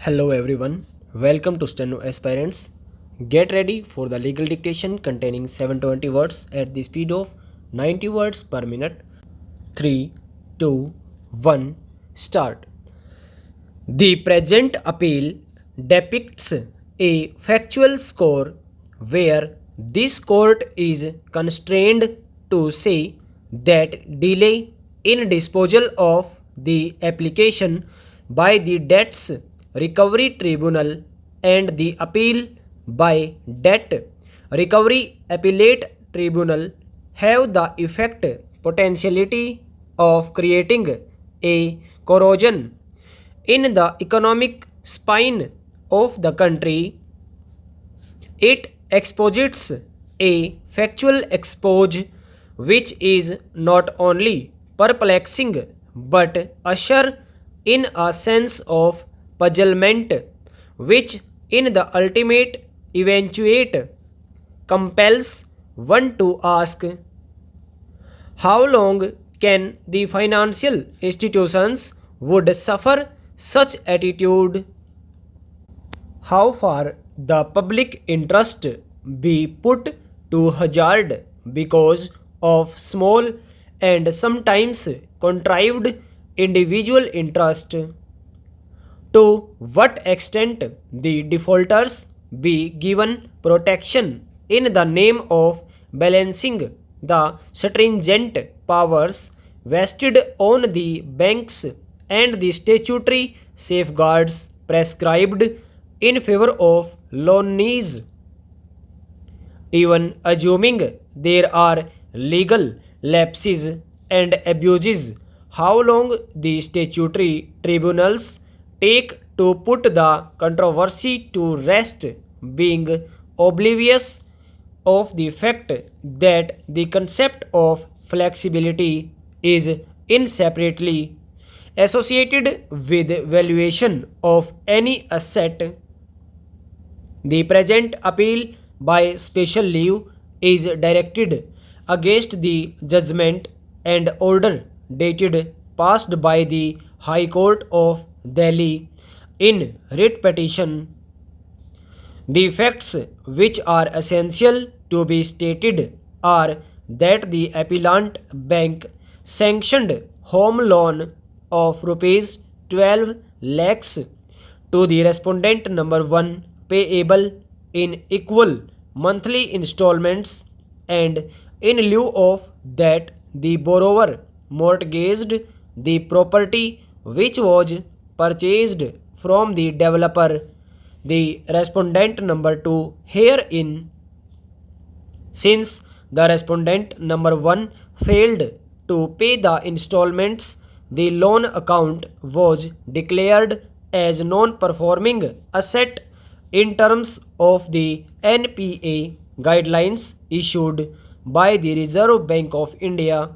Hello everyone, welcome to Steno Aspirants. Get ready for the legal dictation containing 720 words at the speed of 90 words per minute. 3, 2, 1, start. The present appeal depicts a factual score where this court is constrained to say that delay in disposal of the application by the Debts Recovery Tribunal and the appeal by Debt Recovery Appellate Tribunal have the effect potentiality of creating a corrosion in the economic spine of the country. It exposits a factual expose which is not only perplexing but usher in a sense of puzzlement which in the ultimate eventuate compels one to ask how long can the financial institutions would suffer such attitude? How far the public interest be put to hazard because of small and sometimes contrived individual interest? To what extent the defaulters be given protection in the name of balancing the stringent powers vested on the banks and the statutory safeguards prescribed in favor of loanees. Even assuming there are legal lapses and abuses, how long the statutory tribunals take to put the controversy to rest, being oblivious of the fact that the concept of flexibility is inseparably associated with valuation of any asset. The present appeal by special leave is directed against the judgment and order dated passed by the High Court of Delhi in writ petition. The facts which are essential to be stated are that the appellant bank sanctioned home loan of rupees 12 lakhs to the respondent number 1 payable in equal monthly installments, and in lieu of that the borrower mortgaged the property which was purchased from the developer. The respondent number 2 herein, since the respondent number 1 failed to pay the installments, the loan account was declared as non-performing asset in terms of the NPA guidelines issued by the Reserve Bank of India.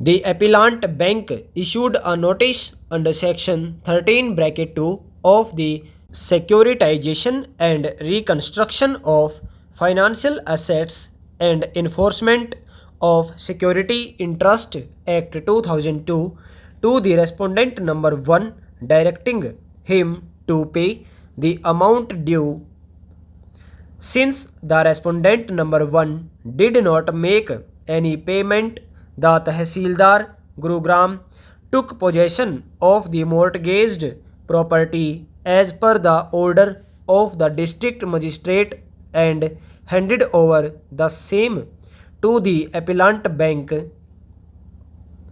The appellant bank issued a notice under section 13(2) of the Securitization and Reconstruction of Financial Assets and Enforcement of Security Interest Act 2002 to the respondent number 1, directing him to pay the amount due. Since the respondent number 1 did not make any payment, the Tehsildar Gurugram took possession of the mortgaged property as per the order of the district magistrate and handed over the same to the appellant bank.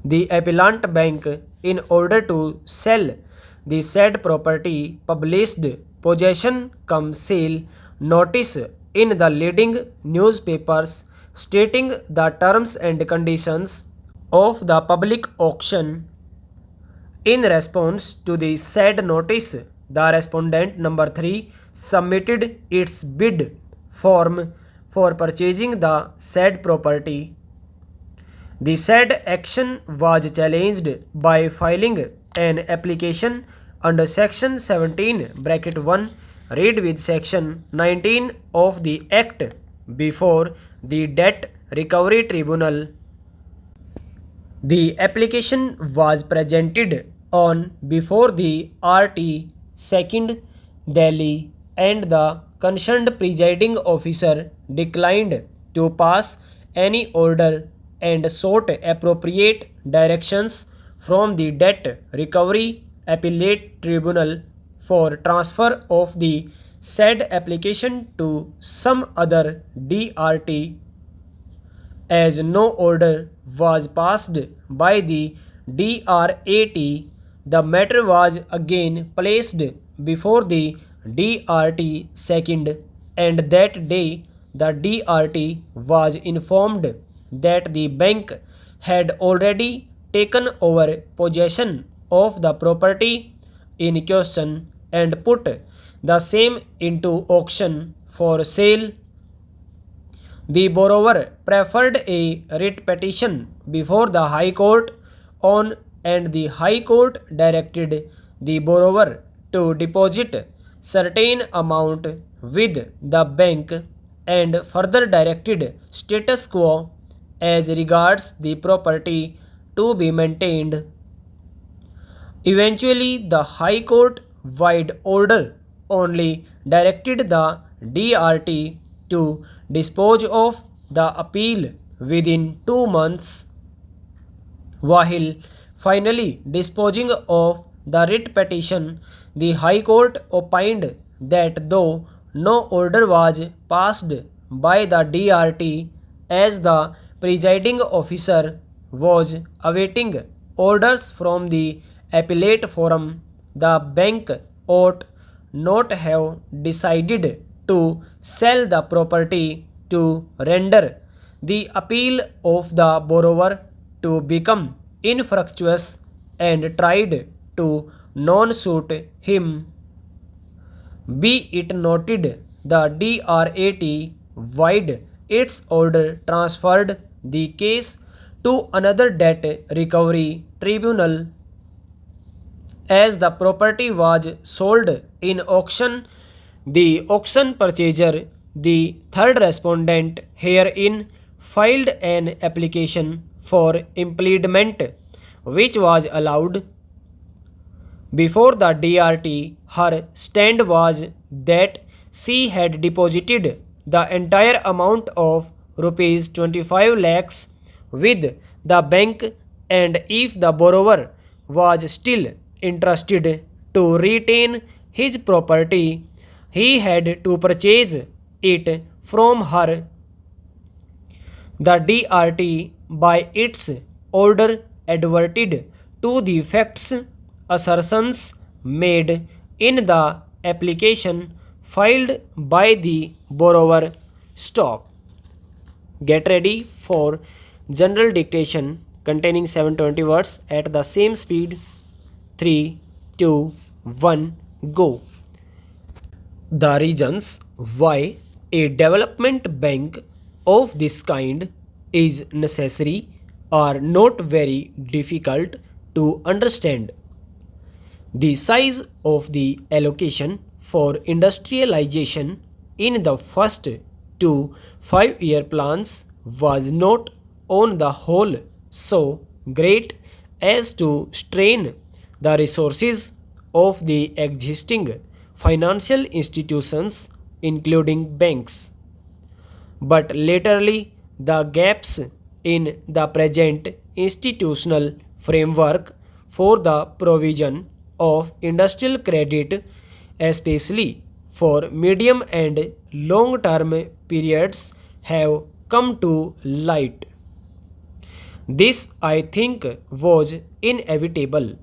The appellant bank, in order to sell the said property, published possession cum sale notice in the leading newspapers stating the terms and conditions of the public auction. In response to the said notice, the respondent number 3 submitted its bid form for purchasing the said property. The said action was challenged by filing an application under section 17(1) read with section 19 of the Act before the Debt Recovery Tribunal. The application was presented on before the RT 2nd Delhi, and the concerned presiding officer declined to pass any order and sought appropriate directions from the Debt Recovery Appellate Tribunal for transfer of the said application to some other DRT. As no order was passed by the DRAT, the matter was again placed before the DRT 2nd, and that day the DRT was informed that the bank had already taken over possession of the property in question and put the same into auction for sale. The borrower preferred a writ petition before the High Court on, and the High Court directed the borrower to deposit certain amount with the bank and further directed status quo as regards the property to be maintained. Eventually, the High Court wide order only directed the DRT to dispose of the appeal within 2 months, while finally disposing of the writ petition. The High Court opined that though no order was passed by the DRT, as the presiding officer was awaiting orders from the appellate forum, the bank ought not have decided to sell the property to render the appeal of the borrower to become infructuous, and tried to non-suit him. Be it noted, the DRAT wide its order transferred the case to another debt recovery tribunal. As the property was sold in auction, the auction purchaser, the third respondent herein, filed an application for impleadment, which was allowed. Before the DRT, her stand was that she had deposited the entire amount of rupees 25 lakhs with the bank, and if the borrower was still interested to retain his property, he had to purchase it from her. The DRT by its order adverted to the facts assertions made in the application filed by the borrower. Stop. Get ready for general dictation containing 720 words at the same speed. 3, 2, 1, go. The reasons why a development bank of this kind is necessary are not very difficult to understand. The size of the allocation for industrialization in the first 2 5-year plans was not on the whole so great as to strain the resources of the existing financial institutions, including banks. But latterly, the gaps in the present institutional framework for the provision of industrial credit, especially for medium and long-term periods, have come to light. This, I think, was inevitable.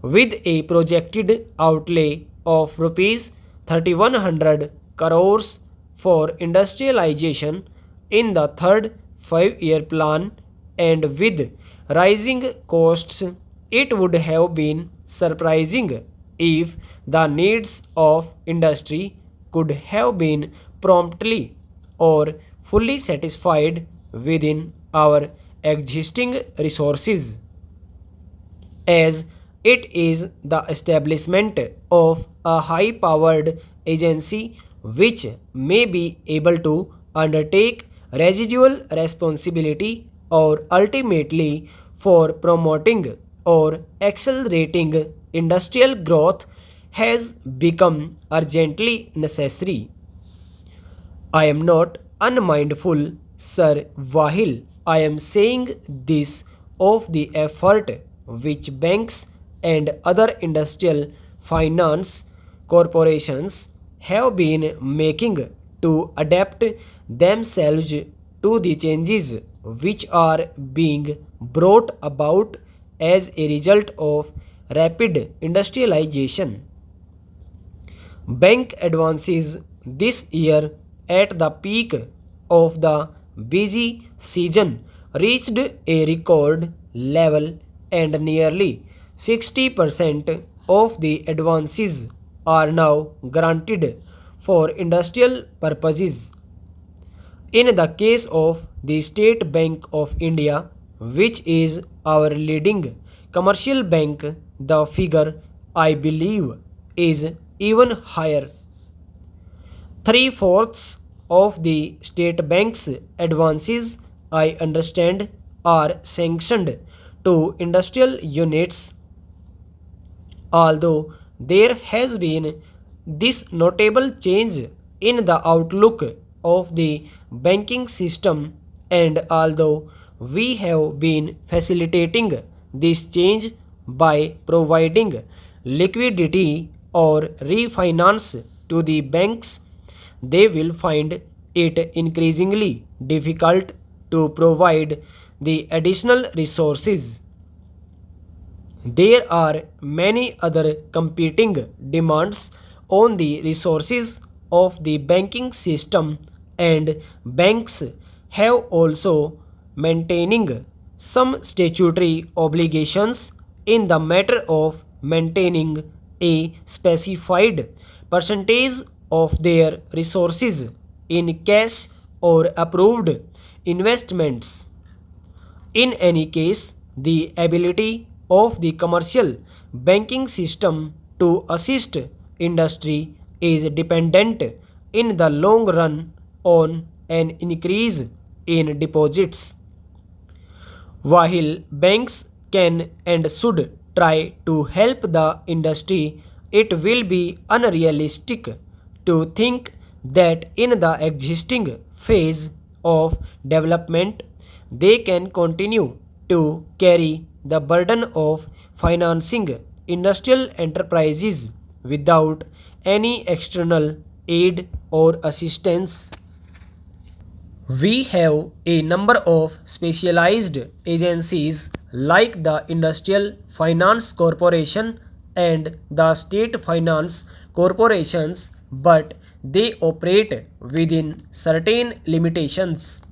With a projected outlay of rupees 3100 crores for industrialization in the third 5-year plan, and with rising costs, it would have been surprising if the needs of industry could have been promptly or fully satisfied within our existing resources. As it is the establishment of a high-powered agency which may be able to undertake residual responsibility or ultimately for promoting or accelerating industrial growth has become urgently necessary. I am not unmindful, Sir Wahil. I am saying this of the effort which banks and other industrial finance corporations have been making to adapt themselves to the changes which are being brought about as a result of rapid industrialization. Bank advances this year at the peak of the busy season reached a record level, and nearly 60% of the advances are now granted for industrial purposes. In the case of the State Bank of India, which is our leading commercial bank, the figure, I believe, is even higher. Three-fourths of the state bank's advances, I understand, are sanctioned to industrial units. Although there has been this notable change in the outlook of the banking system, and although we have been facilitating this change by providing liquidity or refinance to the banks, they will find it increasingly difficult to provide the additional resources. There are many other competing demands on the resources of the banking system, and banks have also maintaining some statutory obligations in the matter of maintaining a specified percentage of their resources in cash or approved investments. In any case, the ability of the commercial banking system to assist industry is dependent in the long run on an increase in deposits. While banks can and should try to help the industry, it will be unrealistic to think that in the existing phase of development they can continue to carry the burden of financing industrial enterprises without any external aid or assistance. We have a number of specialized agencies like the Industrial Finance Corporation and the State Finance Corporations, but they operate within certain limitations.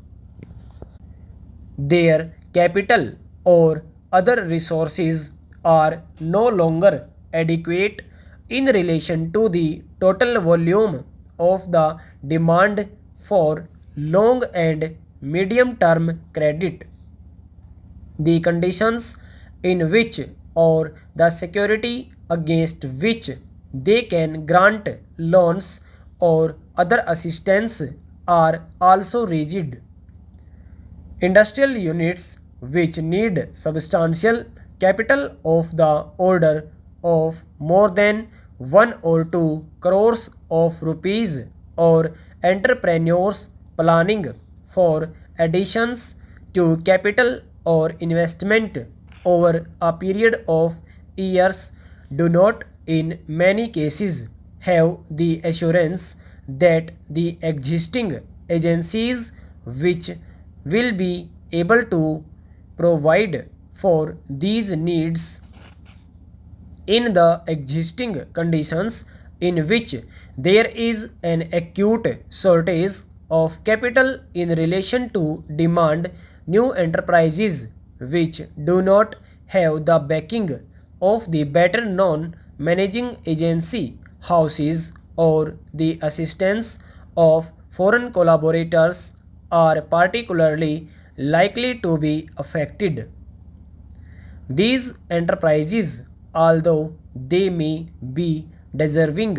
Their capital or other resources are no longer adequate in relation to the total volume of the demand for long and medium term credit. The conditions in which or the security against which they can grant loans or other assistance are also rigid. Industrial units which need substantial capital of the order of more than 1 or 2 crores of rupees, or entrepreneurs planning for additions to capital or investment over a period of years, do not in many cases have the assurance that the existing agencies which will be able to provide for these needs. In the existing conditions in which there is an acute shortage of capital in relation to demand, new enterprises which do not have the backing of the better known managing agency houses or the assistance of foreign collaborators are particularly likely to be affected. These enterprises, although they may be deserving,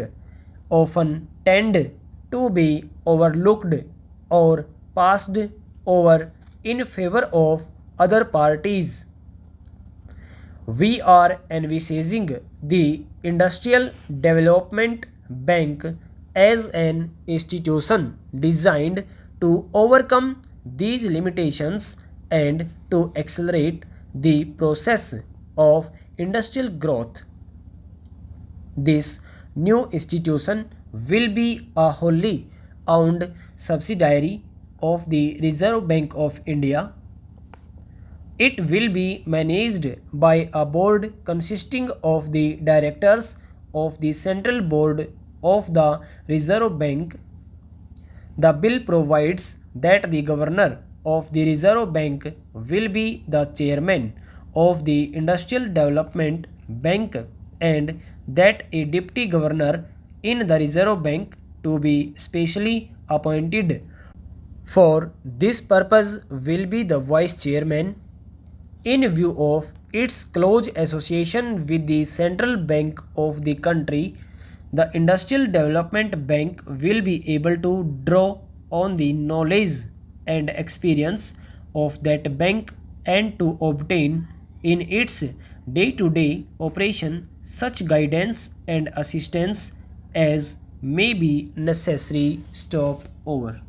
often tend to be overlooked or passed over in favor of other parties. We are envisaging the Industrial Development Bank as an institution designed to overcome these limitations and to accelerate the process of industrial growth. This new institution will be a wholly owned subsidiary of the Reserve Bank of India. It will be managed by a board consisting of the directors of the Central Board of the Reserve Bank. The bill provides that the governor of the Reserve Bank will be the chairman of the Industrial Development Bank and that a deputy governor in the Reserve Bank to be specially appointed for this purpose will be the vice chairman. In view of its close association with the central bank of the country, the Industrial Development Bank will be able to draw on the knowledge and experience of that bank and to obtain in its day-to-day operation such guidance and assistance as may be necessary. Stop over.